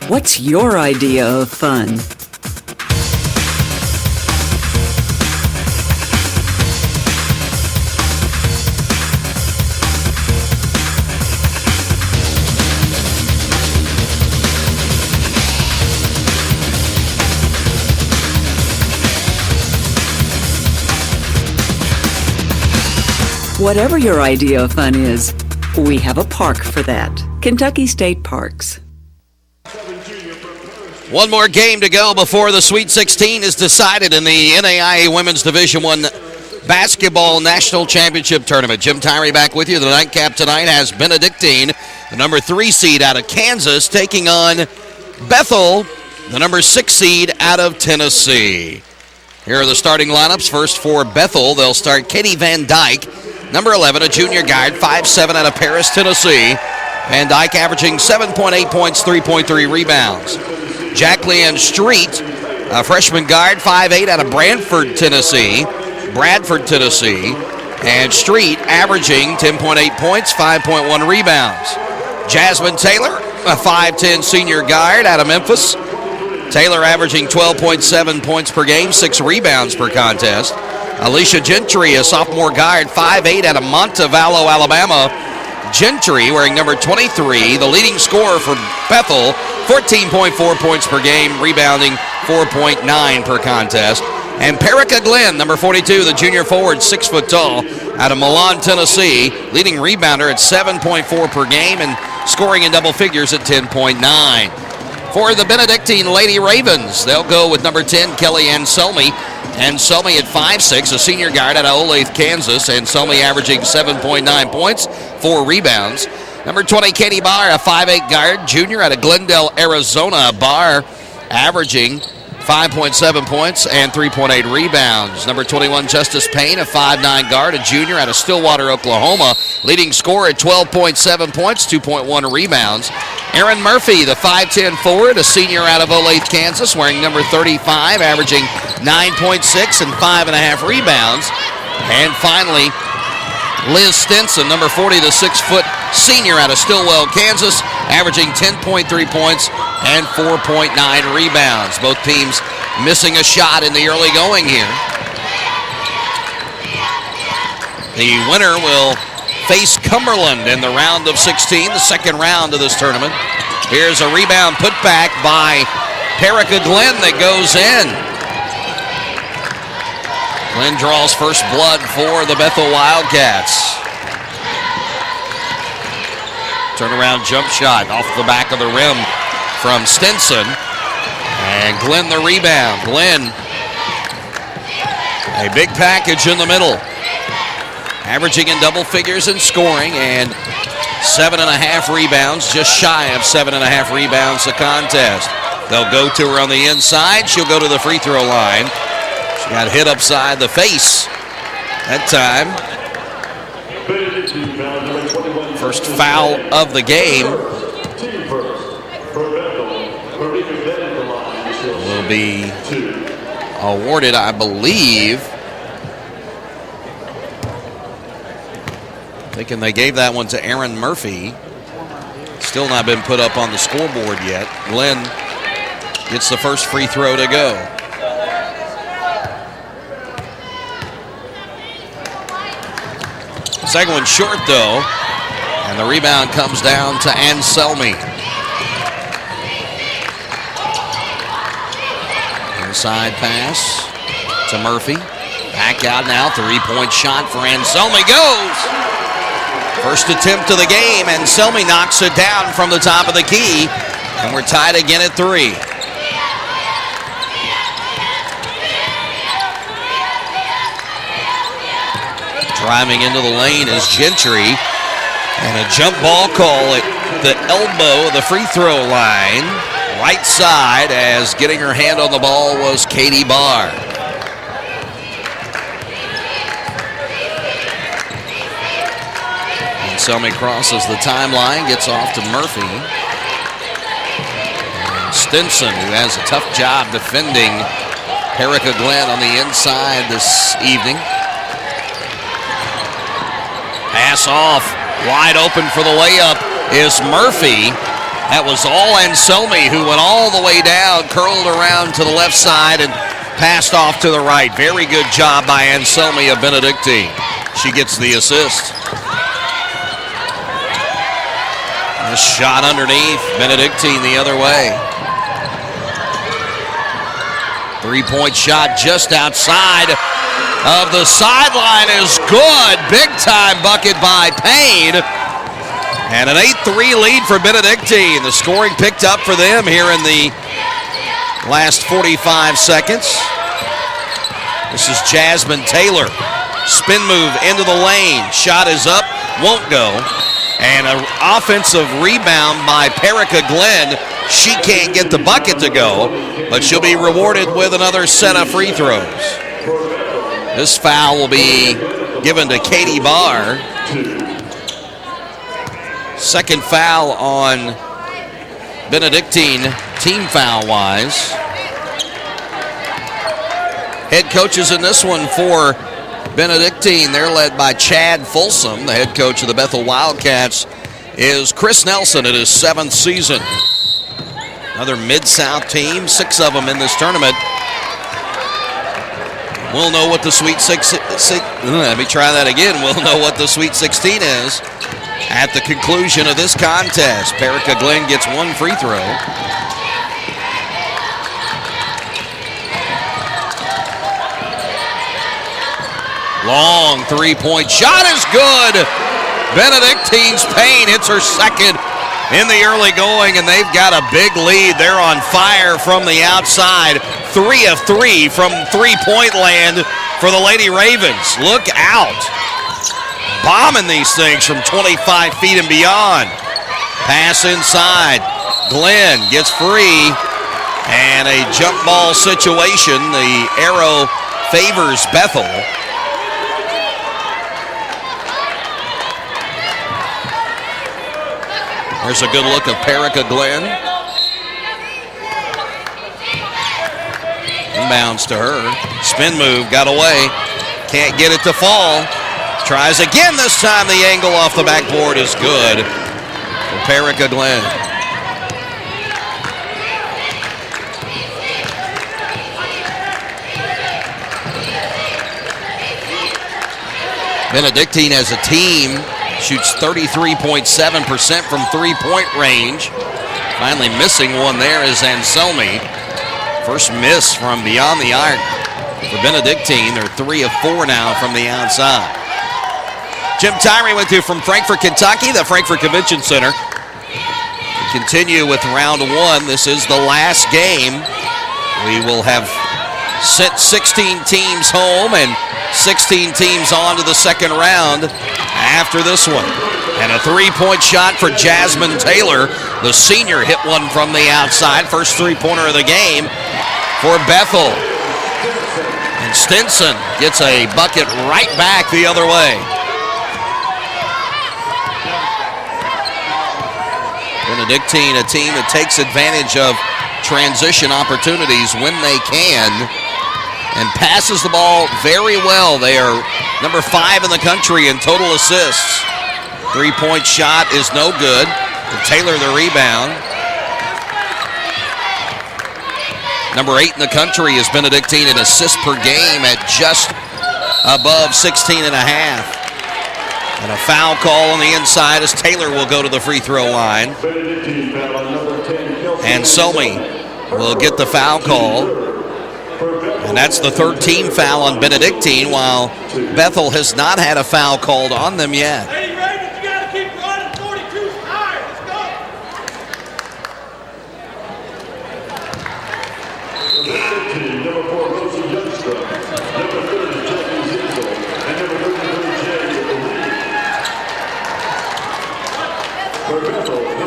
What's your idea of fun? Whatever your idea of fun is, we have a park for that. Kentucky State Parks. One more game to go before the Sweet 16 is decided in the NAIA Women's Division I Basketball National Championship Tournament. Jim Tyree back with you. The nightcap tonight has Benedictine, the number 3 seed out of Kansas, taking on Bethel, the number 6 seed out of Tennessee. Here are the starting lineups. First for Bethel, they'll start Katie Van Dyke, number 11, a junior guard, 5'7" out of Paris, Tennessee. Van Dyke averaging 7.8 points, 3.3 rebounds. Jacqueline Street, a freshman guard, 5'8" out of Bradford, Tennessee. And Street averaging 10.8 points, 5.1 rebounds. Jasmine Taylor, a 5'10" senior guard out of Memphis. Taylor averaging 12.7 points per game, 6 rebounds per contest. Alisha Gentry, a sophomore guard, 5'8" out of Montevallo, Alabama. Gentry, wearing number 23, the leading scorer for Bethel, 14.4 points per game, rebounding 4.9 per contest. And Perica Glenn, number 42, the junior forward, 6 foot tall, out of Milan, Tennessee, leading rebounder at 7.4 per game and scoring in double figures at 10.9. For the Benedictine Lady Ravens, they'll go with number 10, Kelly Anselmi. Anselmi at 5'6", a senior guard out of Olathe, Kansas. Anselmi averaging 7.9 points, 4 rebounds. Number 20, Katie Barr, a 5'8" guard, junior out of Glendale, Arizona. Barr averaging 5.7 points and 3.8 rebounds. Number 21, Justice Payne, a 5'9" guard, a junior out of Stillwater, Oklahoma. Leading scorer at 12.7 points, 2.1 rebounds. Aaron Murphy, the 5'10" forward, a senior out of Olathe, Kansas, wearing number 35, averaging 9.6 and 5.5 rebounds. And finally, Liz Stinson, number 40, the 6-foot senior out of Stillwell, Kansas, averaging 10.3 points and 4.9 rebounds. Both teams missing a shot in the early going here. The winner will face Cumberland in the round of 16, the second round of this tournament. Here's a rebound put back by Perica Glenn that goes in. Glenn draws first blood for the Bethel Wildcats. Turnaround jump shot off the back of the rim from Stinson. And Glenn the rebound. Glenn, a big package in the middle. Averaging in double figures in scoring and 7.5 rebounds, just shy of 7.5 rebounds a contest. They'll go to her on the inside. She'll go to the free throw line. She got hit upside the face that time. First foul of the game will be awarded, I believe. Thinking they gave that one to Aaron Murphy. Still not been put up on the scoreboard yet. Glenn gets the first free throw to go. Second one short, though, and the rebound comes down to Anselmi. Inside pass to Murphy. Back out now, three-point shot for Anselmi. Goes! First attempt of the game, Anselmi knocks it down from the top of the key, and we're tied again at 3. Driving into the lane is Gentry, and a jump ball call at the elbow of the free throw line, right side, as getting her hand on the ball was Katie Barr. Anselmi crosses the timeline, gets off to Murphy. Stinson, who has a tough job defending Erica Glenn on the inside this evening. Pass off, wide open for the layup is Murphy. That was all Anselmi, who went all the way down, curled around to the left side, and passed off to the right. Very good job by Anselmi of Benedictine. She gets the assist. A shot underneath, Benedictine the other way. Three-point shot just outside of the sideline is good. Big-time bucket by Payne. And an 8-3 lead for Benedictine. The scoring picked up for them here in the last 45 seconds. This is Jasmine Taylor. Spin move into the lane. Shot is up, won't go. And an offensive rebound by Perica Glenn. She can't get the bucket to go, but she'll be rewarded with another set of free throws. This foul will be given to Katie Barr. Second foul on Benedictine, team foul-wise. Head coaches in this one for Benedictine, they're led by Chad Folsom. The head coach of the Bethel Wildcats is Chris Nelson in his 7th season. Another Mid-South team, 6 of them in this tournament. We'll know what the Sweet 16 We'll know what the Sweet 16 is at the conclusion of this contest. Perica Glenn gets 1 free throw. Long three-point shot is good. Benedictine's Payne hits her second in the early going, and they've got a big lead. They're on fire from the outside. 3 of 3 from three-point land for the Lady Ravens. Look out. Bombing these things from 25 feet and beyond. Pass inside. Glenn gets free. And a jump ball situation. The arrow favors Bethel. There's a good look of Perica Glenn. Inbounds to her. Spin move, got away. Can't get it to fall. Tries again this time. The angle off the backboard is good for Perica Glenn. Benedictine as a team shoots 33.7% from three-point range. Finally missing one there is Anselmi. First miss from beyond the arc for Benedictine. They're 3 of 4 now from the outside. Jim Tyree with you from Frankfort, Kentucky, the Frankfort Convention Center. We continue with round 1. This is the last game. We will have sent 16 teams home and 16 teams on to the second round after this one. And a three-point shot for Jasmine Taylor. The senior hit one from the outside. First three-pointer of the game for Bethel. And Stinson gets a bucket right back the other way. Benedictine, a team that takes advantage of transition opportunities when they can and passes the ball very well. They are number 5 in the country in total assists. Three-point shot is no good. Taylor the rebound. Number 8 in the country is Benedictine in assists per game at just above 16 and a half. And a foul call on the inside as Taylor will go to the free throw line. And Selmy will get the foul call. And that's the 13th foul on Benedictine, while Bethel has not had a foul called on them yet. Hey, Ravens, you got to keep running. 42's high. Let's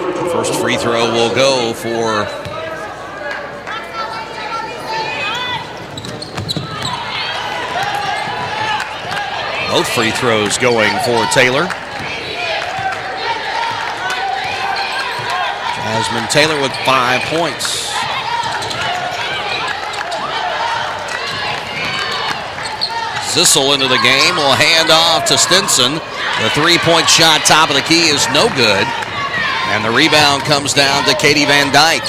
go. First free throw will go for both free throws going for Taylor. Jasmine Taylor with 5 points. Zissel into the game. Will hand off to Stinson. The three-point shot, top of the key, is no good. And the rebound comes down to Katie Van Dyke.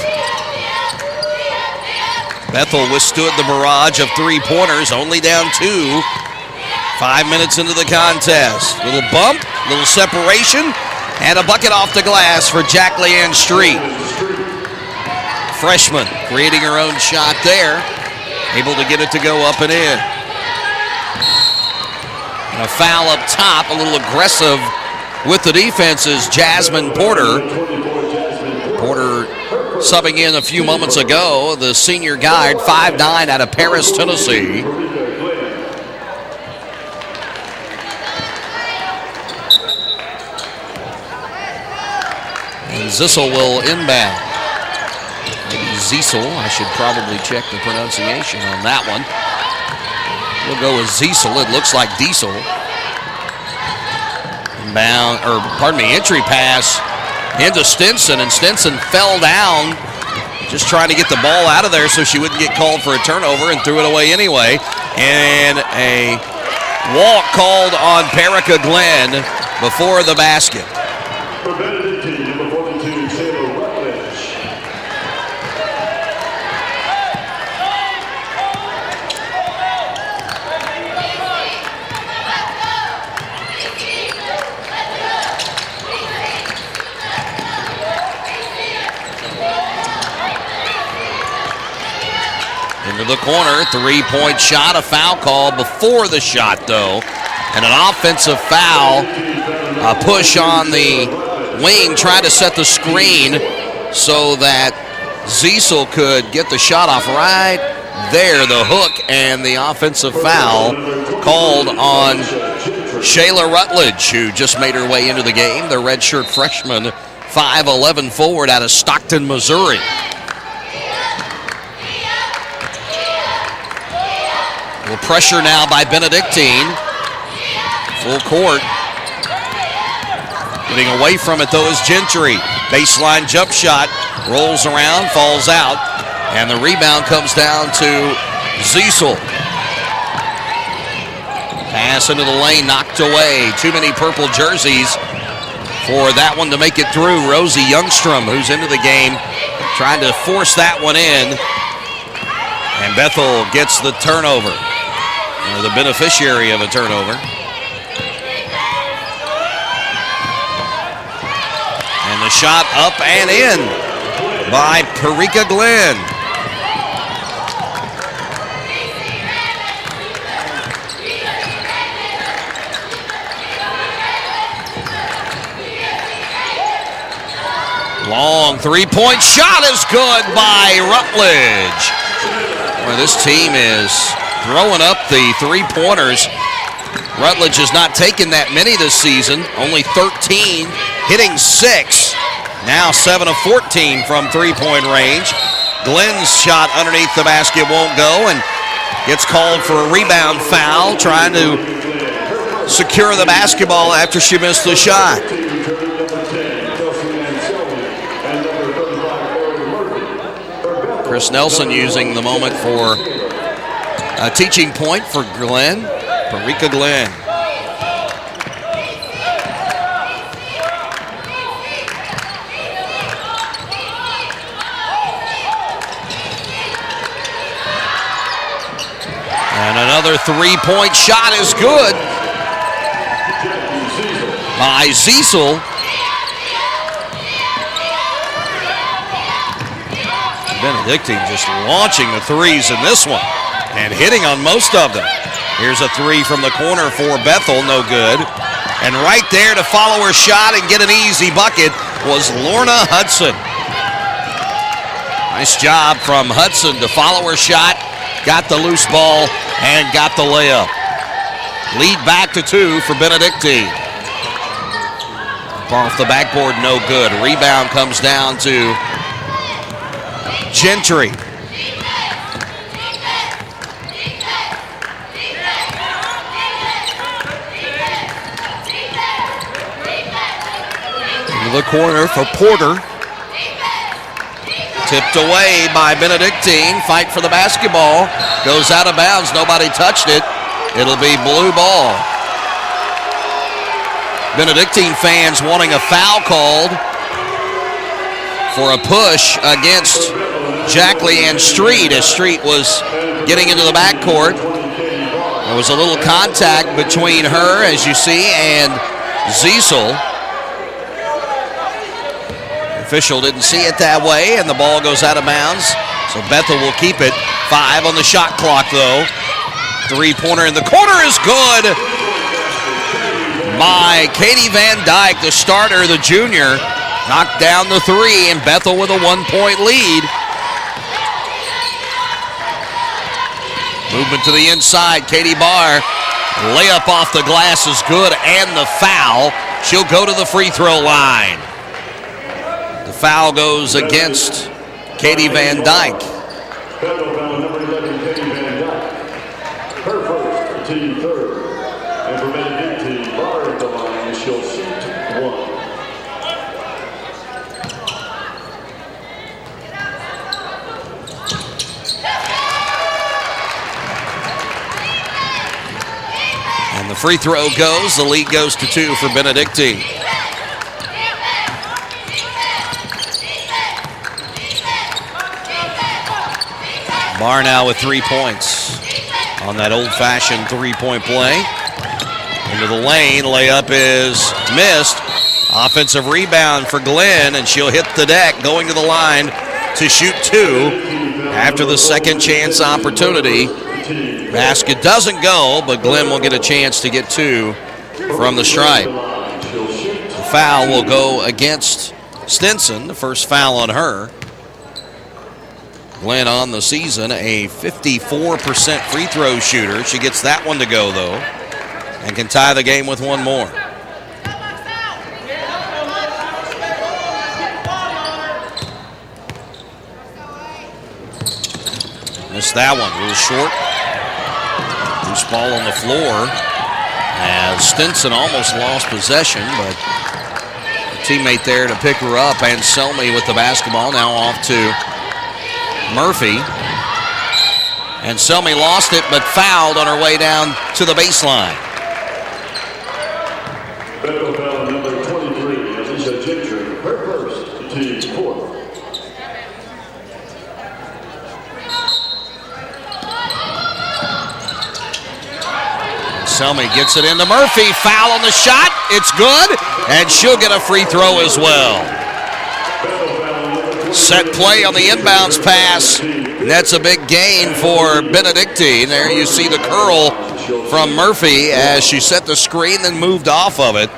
Bethel withstood the barrage of three-pointers, only down 2. 5 minutes into the contest. Little bump, little separation, and a bucket off the glass for Jack Leanne Street. Freshman creating her own shot there. Able to get it to go up and in. And a foul up top, a little aggressive with the defense is Jasmine Porter. Porter subbing in a few moments ago, the senior guard, 5'9", out of Paris, Tennessee. And Zissel will inbound. Maybe Zissel. I should probably check the pronunciation on that one. We'll go with Zissel. It looks like Diesel. Inbound, or pardon me, entry pass into Stinson, and Stinson fell down just trying to get the ball out of there so she wouldn't get called for a turnover, and threw it away anyway. And a walk called on Perica Glenn before the basket. For Benedictine, number 42, Taylor Rutledge. Into the corner, three-point shot, a foul call before the shot, though. And an offensive foul, a push on the wing, trying to set the screen so that Zissel could get the shot off right there, the hook, and the offensive foul called on Shayla Rutledge, who just made her way into the game, the redshirt freshman, 5'11" forward out of Stockton, Missouri. Little pressure now by Benedictine. Full court. Getting away from it, though, is Gentry. Baseline jump shot. Rolls around, falls out. And the rebound comes down to Zissel. Pass into the lane, knocked away. Too many purple jerseys for that one to make it through. Rosie Youngstrom, who's into the game, trying to force that one in. And Bethel gets the turnover. Or the beneficiary of a turnover. And the shot up and in by Perica Glenn. Long three-point shot is good by Rutledge. Boy, this team is throwing up the three-pointers. Rutledge has not taken that many this season, only 13, hitting 6. Now 7 of 14 from three-point range. Glenn's shot underneath the basket won't go, and gets called for a rebound foul, trying to secure the basketball after she missed the shot. Chris Nelson using the moment for a teaching point for Glenn, Perica Glenn. And another three-point shot is good by Zissel. Benedictine just launching the threes in this one and hitting on most of them. Here's a three from the corner for Bethel, no good. And right there to follow her shot and get an easy bucket was Lorna Hudson. Nice job from Hudson to follow her shot, got the loose ball, and got the layup. Lead back to 2 for Benedictine. Off the backboard, no good. Rebound comes down to Gentry. Into the corner for Porter. Tipped away by Benedictine. Fight for the basketball. Goes out of bounds. Nobody touched it. It'll be blue ball. Benedictine fans wanting a foul called for a push against Jackley and Street as Street was getting into the backcourt. There was a little contact between her, as you see, and Ziesel. The official didn't see it that way, and the ball goes out of bounds. So Bethel will keep it. 5 on the shot clock, though. Three-pointer in the corner is good by Katie Van Dyke, the starter, the junior. Knocked down the three, and Bethel with a 1-point lead. Movement to the inside. Katie Barr. Layup off the glass is good, and the foul. She'll go to the free throw line. The foul goes against Katie Van Dyke. Bethel foul number 11, Katie Van Dyke. Her first, team third. And for Benedictine, Barr at the line, she'll shoot 1. And the free throw goes. The lead goes to 2 for Benedictine. Barr now with 3 points on that old-fashioned three-point play. Into the lane. Layup is missed. Offensive rebound for Glenn, and she'll hit the deck going to the line to shoot 2 after the second chance opportunity. Basket doesn't go, but Glenn will get a chance to get 2 from the stripe. The foul will go against Stinson, the first foul on her. Glenn on the season, a 54% free throw shooter. She gets that one to go, though, and can tie the game with one more. Missed that one, a little short. Loose ball on the floor as Stinson almost lost possession, but a teammate there to pick her up, and Selmy with the basketball, now off to Murphy. And Selmy lost it, but fouled on her way down to the baseline. Bethel foul number 23, Alisha Gentry, her first, team fourth. Selmy gets it into Murphy. Foul on the shot. It's good, and she'll get a free throw as well. Set play on the inbounds pass. That's a big gain for Benedictine. There you see the curl from Murphy as she set the screen, then moved off of it.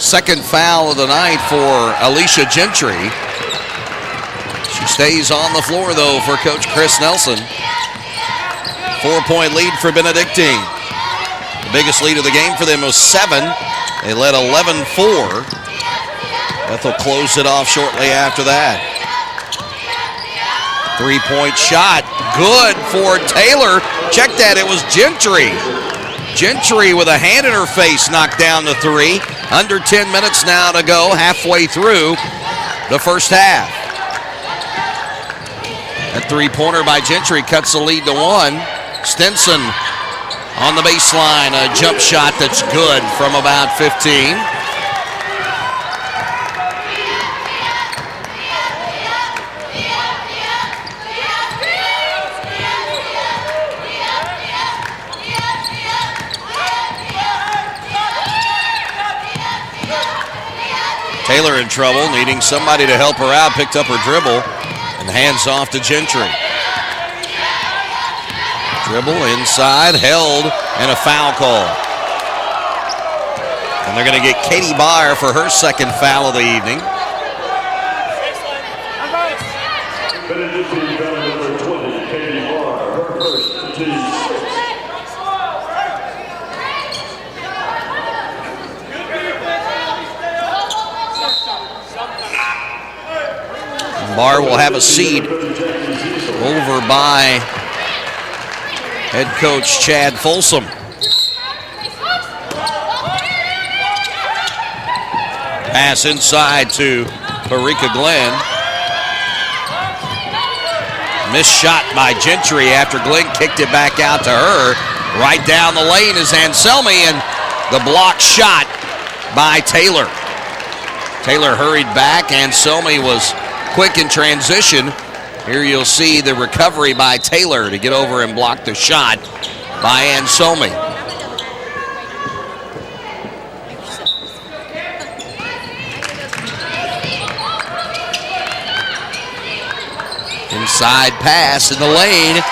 Second foul of the night for Alisha Gentry. She stays on the floor, though, for Coach Chris Nelson. 4-point lead for Benedictine. The biggest lead of the game for them was 7. They led 11-4. Bethel closed it off shortly after that. 3-point shot. Good for Taylor. Check that. It was Gentry. Gentry with a hand in her face knocked down the 3. Under 10 minutes now to go, halfway through the first half. A three-pointer by Gentry cuts the lead to 1. Stinson on the baseline, a jump shot that's good from about 15. Taylor in trouble, needing somebody to help her out, picked up her dribble and hands off to Gentry. Dribble inside, held, and a foul call. And they're going to get Katie Barr for her second foul of the evening. Benedictine foul number 20, Katie Barr, her first, team 6. Barr will have a seat over by head coach Chad Folsom. Pass inside to Parika Glenn. Missed shot by Gentry after Glenn kicked it back out to her. Right down the lane is Anselmi, and the block shot by Taylor. Taylor hurried back. Anselmi was quick in transition. Here you'll see the recovery by Taylor to get over and block the shot by Anselmi. Inside pass in the lane.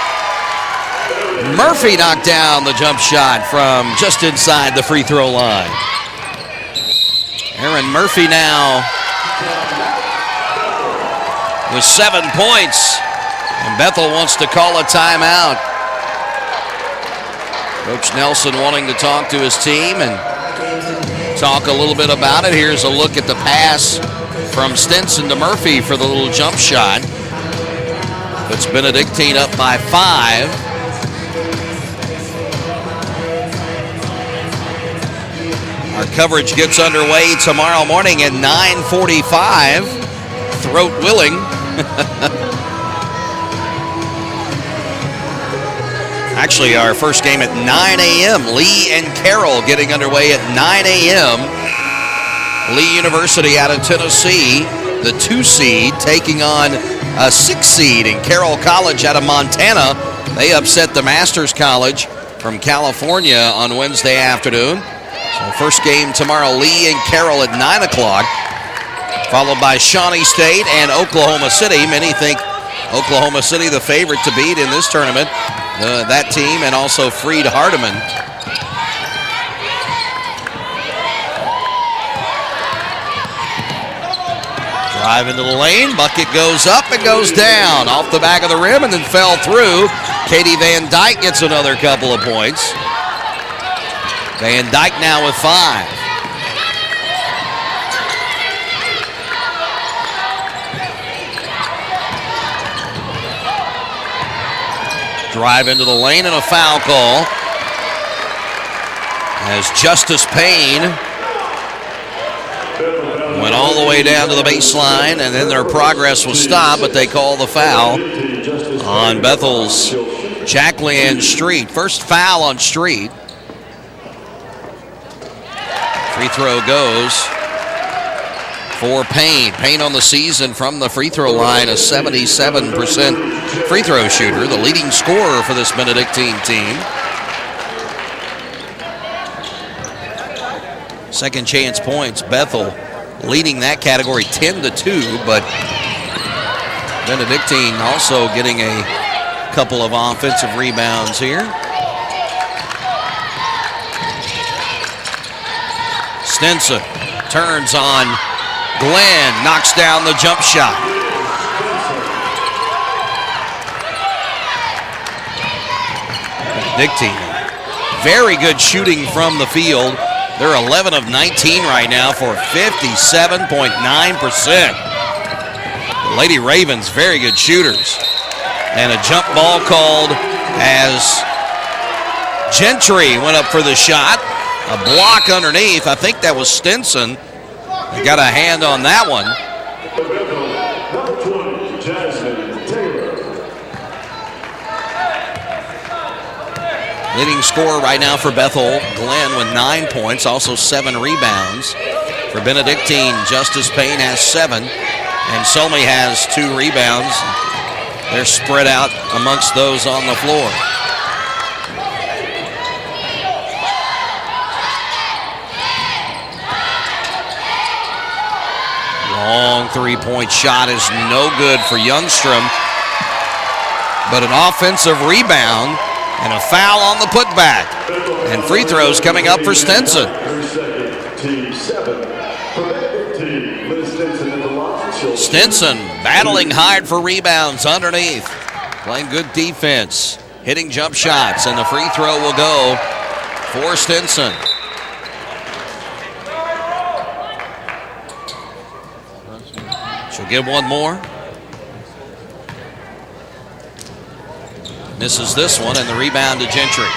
Murphy knocked down the jump shot from just inside the free throw line. Aaron Murphy now with 7 points. And Bethel wants to call a timeout. Coach Nelson wanting to talk to his team and talk a little bit about it. Here's a look at the pass from Stinson to Murphy for the little jump shot. Puts Benedictine up by 5. Our coverage gets underway tomorrow morning at 9:45. Throat willing. Actually, our first game at 9 a.m. Lee and Carroll getting underway at 9 a.m. Lee University out of Tennessee, the 2 seed, taking on a 6 seed in Carroll College out of Montana. They upset the Masters College from California on Wednesday afternoon. So first game tomorrow, Lee and Carroll at 9 o'clock, followed by Shawnee State and Oklahoma City. Many think Oklahoma City the favorite to beat in this tournament. That team, and also Freed Hardeman. Drive into the lane, bucket goes up and goes down, off the back of the rim and then fell through. Katie Van Dyke gets another couple of points. Van Dyke now with 5. Drive into the lane and a foul call as Justice Payne went all the way down to the baseline, and then their progress was stopped, but they call the foul on Bethel's Jacqueline Street. First foul on Street. Free throw goes for Payne. Payne on the season from the free throw line, a 77% free throw shooter, the leading scorer for this Benedictine team. Second chance points, Bethel leading that category 10-2, but Benedictine also getting a couple of offensive rebounds here. Stinson turns on Glenn, knocks down the jump shot. Benedictine, very good shooting from the field. They're 11 of 19 right now for 57.9%. The Lady Ravens, very good shooters. And a jump ball called as Gentry went up for the shot. A block underneath. I think that was Stinson. They got a hand on that one. Number 20, Jasmine Taylor. Leading scorer right now for Bethel, Glenn with 9 points, also 7 rebounds. For Benedictine, Justice Payne has 7, and Solmy has 2 rebounds. They're spread out amongst those on the floor. Long three-point shot is no good for Youngstrom, but an offensive rebound and a foul on the putback. And free throws coming up for Stinson. Stinson battling hard for rebounds underneath, playing good defense, hitting jump shots, and the free throw will go for Stinson. She'll give one more. Misses this one, and the rebound to Gentry.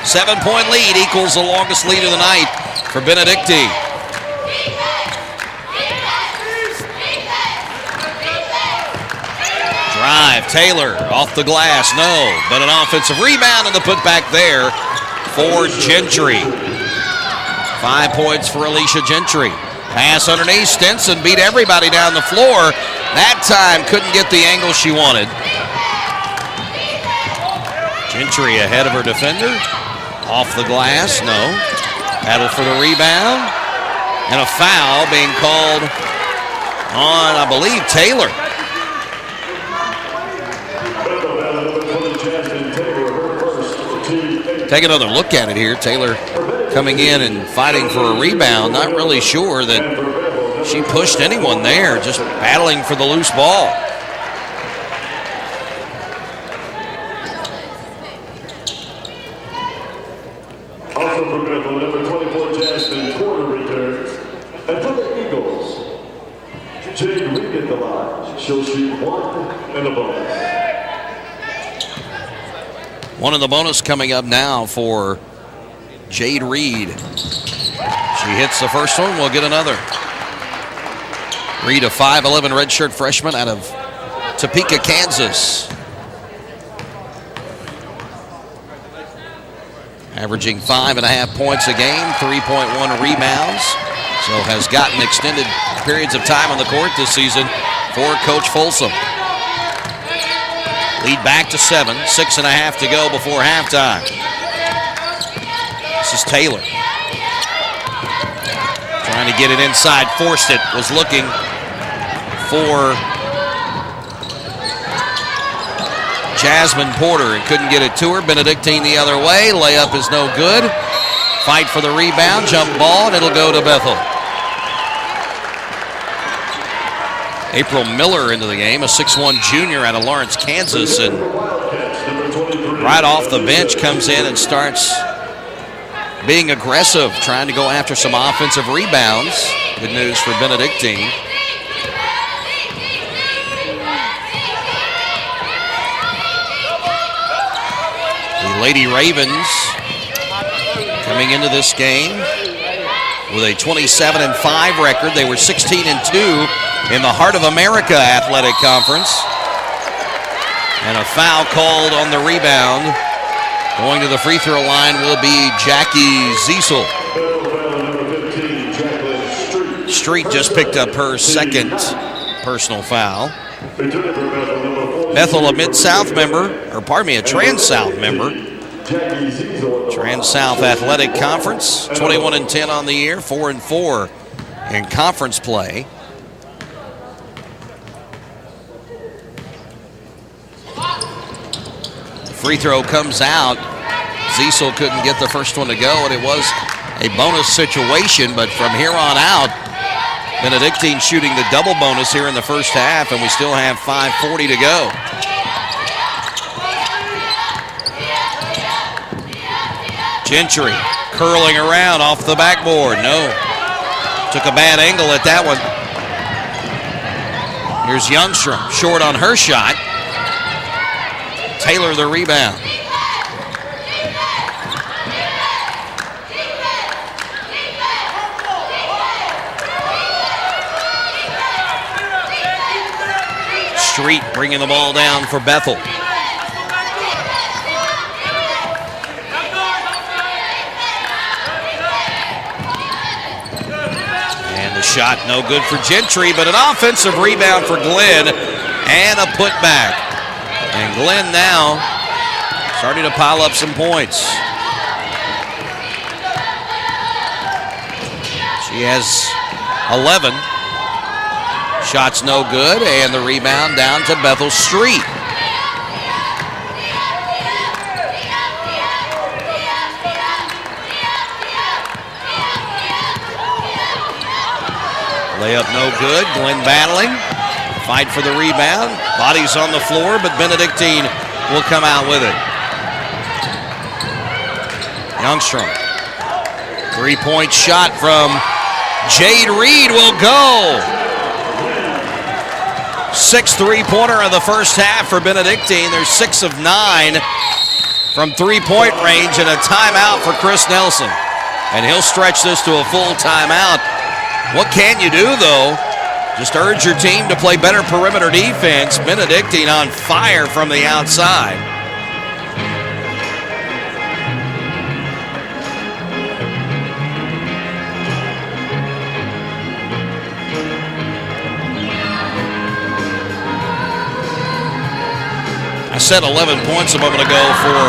7-point lead equals the longest lead of the night for Benedictine. Drive, Taylor off the glass, no. But an offensive rebound and the putback there for Gentry. 5 points for Alisha Gentry. Pass underneath, Stinson beat everybody down the floor. That time couldn't get the angle she wanted. Gentry ahead of her defender. Off the glass, no. Battle for the rebound. And a foul being called on, I believe, Taylor. Take another look at it here. Taylor coming in and fighting for a rebound. Not really sure that she pushed anyone there, just battling for the loose ball. Also for Bethel, number 24, Jasmine Porter returns. And for the Eagles, Jade Reed at the line. She'll shoot 1 and a bonus. One in the bonus coming up now for Jade Reed. She hits the first one, we'll get another. Reed, a 5'11" redshirt freshman out of Topeka, Kansas. Averaging 5.5 points a game, 3.1 rebounds. So has gotten extended periods of time on the court this season for Coach Folsom. Lead back to 7, 6.5 to go before halftime. This is Taylor. Trying to get it inside, forced it, was looking for Jasmine Porter and couldn't get it to her. Benedictine the other way, layup is no good. Fight for the rebound, jump ball, and it'll go to Bethel. April Miller into the game, a 6'1" junior out of Lawrence, Kansas, and right off the bench comes in and starts being aggressive, trying to go after some offensive rebounds. Good news for Benedictine. The Lady Ravens coming into this game with a 27-5 record. They were 16-2 in the Heart of America Athletic Conference. And a foul called on the rebound. Going to the free throw line will be Jackie Ziesel. Street just picked up her second personal foul. Bethel, a Mid-South member, or pardon me, a Trans-South member. Trans-South Athletic Conference, 21-10 on the year, 4-4 in conference play. Free throw comes out. Ziesel couldn't get the first one to go, and it was a bonus situation, but from here on out, Benedictine shooting the double bonus here in the first half, and we still have 5:40 to go. Gentry curling around off the backboard. No. Took a bad angle at that one. Here's Youngstrom, short on her shot. Taylor the rebound. Street bringing the ball down for Bethel. And the shot no good for Gentry, but an offensive rebound for Glenn and a putback. And Glenn now starting to pile up some points. She has 11. Shots no good, and the rebound down to Bethel Street. Layup no good. Glenn battling. Fight for the rebound. Bodies on the floor, but Benedictine will come out with it. Youngstrom. Three-point shot from Jade Reed will go. 6th three-pointer of the first half for Benedictine. They're 6 of 9 from three-point range, and a timeout for Chris Nelson. And he'll stretch this to a full timeout. What can you do, though, Just urge your team to play better perimeter defense. Benedictine on fire from the outside. I said 11 points a moment ago for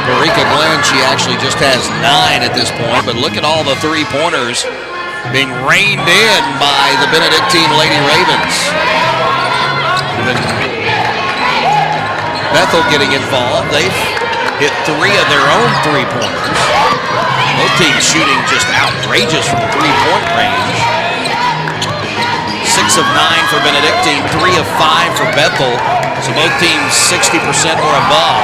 Parika Glenn. She actually just has 9 at this point, but look at all the three-pointers being reined in by the Benedictine Lady Ravens. Even Bethel getting involved. They've hit 3 of their own three-pointers. Both teams shooting just outrageous from three-point range. 6 of 9 for Benedictine, 3 of 5 for Bethel. So both teams 60% or above.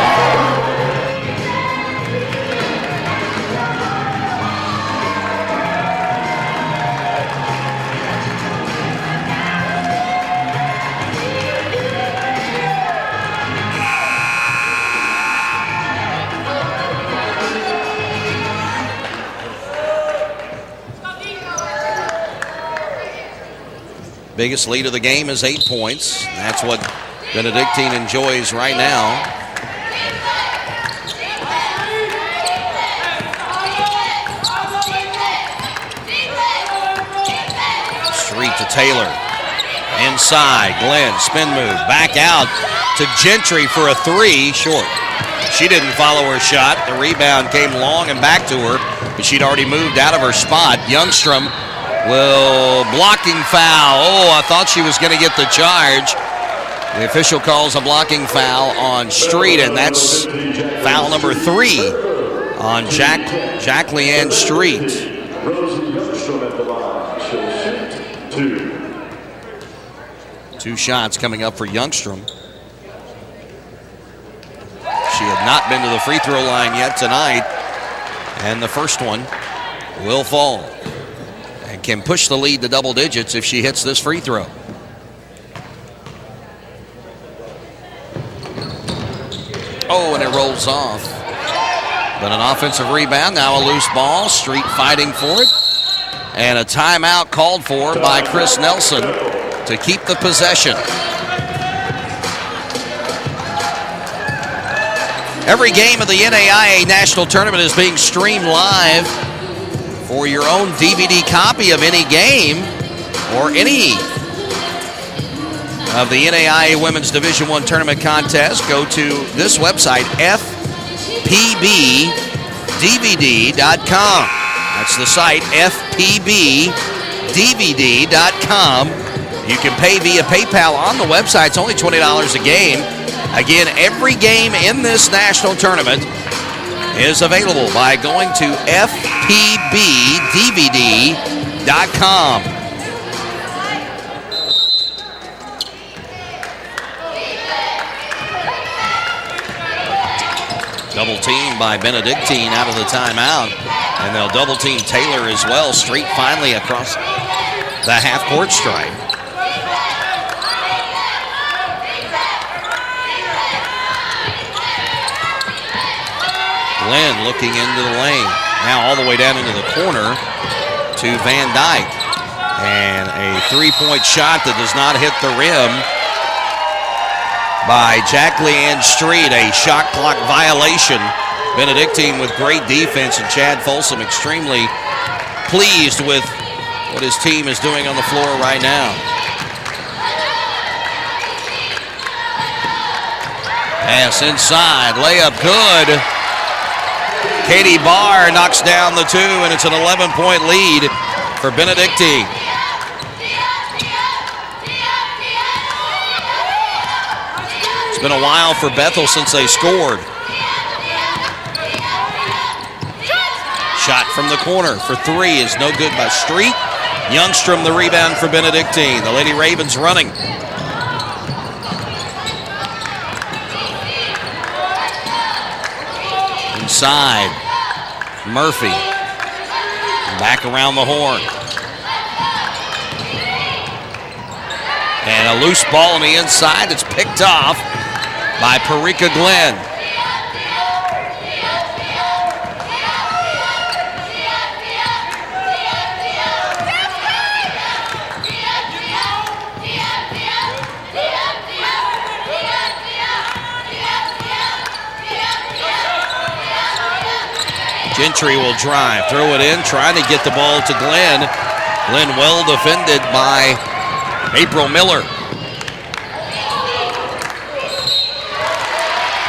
Biggest lead of the game is 8 points. That's what Benedictine enjoys right now. Street to Taylor. Inside, Glenn, spin move. Back out to Gentry for a 3, short. She didn't follow her shot. The rebound came long and back to her, but she'd already moved out of her spot. Youngstrom will blocking foul. Oh, I thought she was going to get the charge. The official calls a blocking foul on Street, and that's foul number 3 on Jacqueline Street. Two shots coming up for Youngstrom. She had not been to the free throw line yet tonight, and the first one will fall. And can push the lead to double digits if she hits this free throw. Oh, and it rolls off. But an offensive rebound, now a loose ball. Street fighting for it. And a timeout called for by Chris Nelson to keep the possession. Every game of the NAIA National Tournament is being streamed live. For your own DVD copy of any game or any of the NAIA Women's Division I Tournament contest, go to this website, fpbdvd.com. That's the site, fpbdvd.com. You can pay via PayPal on the website. It's only $20 a game. Again, every game in this national tournament is available by going to fpbdvd.com. Double team by Benedictine out of the timeout, and they'll double team Taylor as well. Street finally across the half court stripe. Glenn looking into the lane. Now all the way down into the corner to Van Dyke. And a three-point shot that does not hit the rim by Jacqueline Street. A shot clock violation. Benedictine with great defense, and Chad Folsom extremely pleased with what his team is doing on the floor right now. Pass inside, layup good. Katie Barr knocks down the 2, and it's an 11-point lead for Benedictine. It's been a while for Bethel since they scored. Shot from the corner for 3 is no good by Street. Youngstrom the rebound for Benedictine. The Lady Ravens running. Inside, Murphy, back around the horn. And a loose ball on the inside that's picked off by Parika Glenn. Gentry will drive, throw it in, trying to get the ball to Glenn. Glenn well defended by April Miller.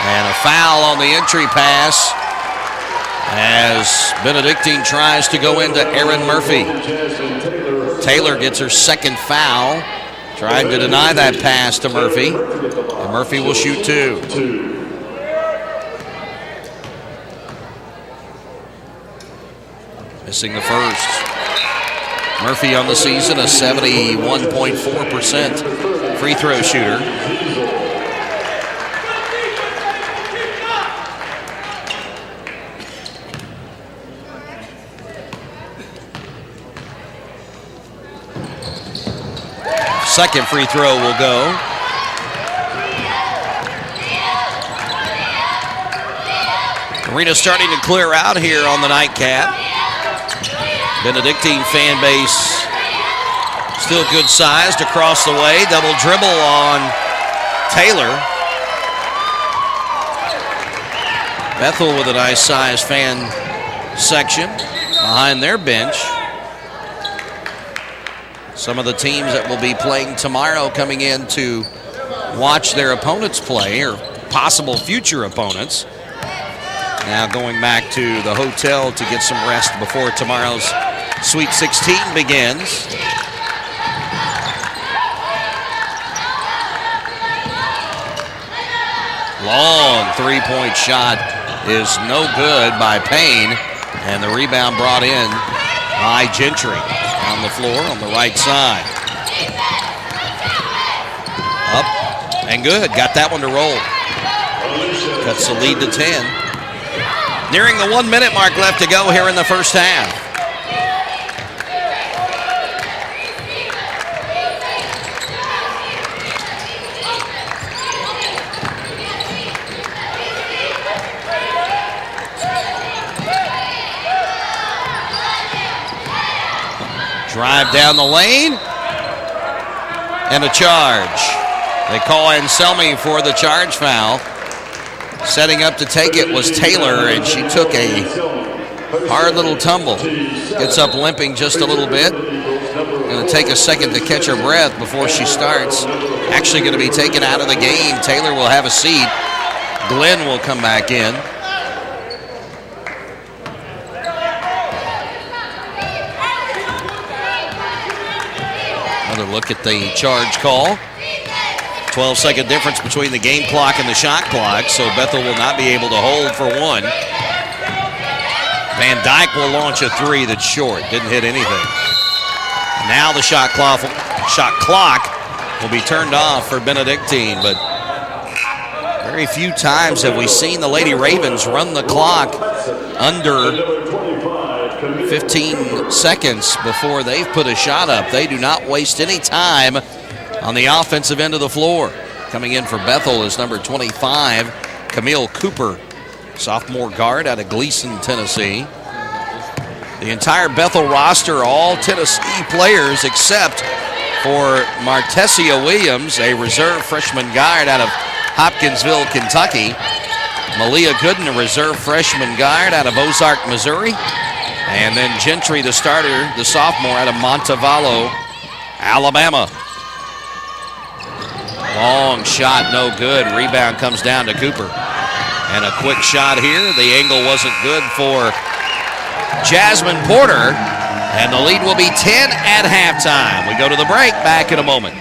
And a foul on the entry pass as Benedictine tries to go into Aaron Murphy. Taylor gets her second foul, trying to deny that pass to Murphy. And Murphy will shoot two. Missing the first. Murphy on the season, a 71.4% free throw shooter. Second free throw will go. Arena starting to clear out here on the nightcap. Benedictine fan base still good sized across the way. Double dribble on Taylor. Bethel with a nice sized fan section behind their bench. Some of the teams that will be playing tomorrow coming in to watch their opponents play, or possible future opponents. Now going back to the hotel to get some rest before tomorrow's Sweet 16 begins. Long three-point shot is no good by Payne, and the rebound brought in by Gentry. On the floor on the right side. Up and good. Got that one to roll. Cuts the lead to 10. Nearing the 1 minute mark left to go here in the first half. Drive down the lane, and a charge. They call Anselmi for the charge foul. Setting up to take it was Taylor, and she took a hard little tumble. Gets up limping just a little bit. Going to take a second to catch her breath before she starts. Actually going to be taken out of the game. Taylor will have a seat. Glenn will come back in. Look at the charge call. 12-second difference between the game clock and the shot clock, so Bethel will not be able to hold for one. Van Dyke will launch a three that's short. Didn't hit anything. Now the shot clock will be turned off for Benedictine, but very few times have we seen the Lady Ravens run the clock under 15 seconds before they've put a shot up. They do not waste any time on the offensive end of the floor. Coming in for Bethel is number 25, Camille Cooper, sophomore guard out of Gleason, Tennessee. The entire Bethel roster, all Tennessee players except for Martesia Williams, a reserve freshman guard out of Hopkinsville, Kentucky. Malia Gooden, a reserve freshman guard out of Ozark, Missouri. And then Gentry, the starter, the sophomore out of Montevallo, Alabama. Long shot, no good. Rebound comes down to Cooper. And a quick shot here. The angle wasn't good for Jasmine Porter. And the lead will be 10 at halftime. We go to the break. Back in a moment.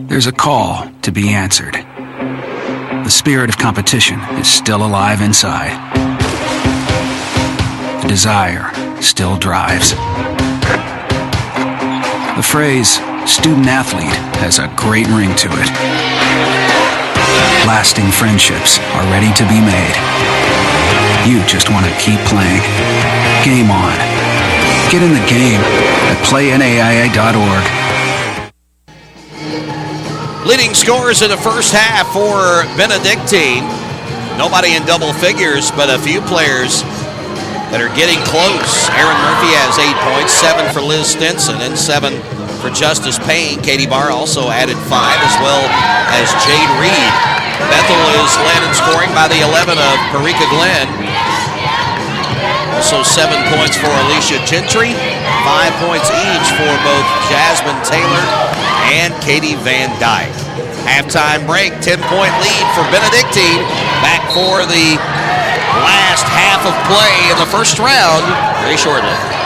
There's a call to be answered. The spirit of competition is still alive inside. The desire still drives. The phrase student athlete has a great ring to it. Lasting friendships are ready to be made. You just want to keep playing. Game on. Get in the game at playnaia.org. Leading scorers in the first half for Benedictine. Nobody in double figures, but a few players that are getting close. Aaron Murphy has 8 points, 7 for Liz Stinson, and 7 for Justice Payne. Katie Barr also added 5, as well as Jade Reed. Bethel is led in scoring by the 11 of Parika Glenn. Also 7 points for Alisha Gentry, 5 points each for both Jasmine Taylor and Katie Van Dyke. Halftime break, 10-point lead for Benedictine. Back for the last half of play in the first round very shortly.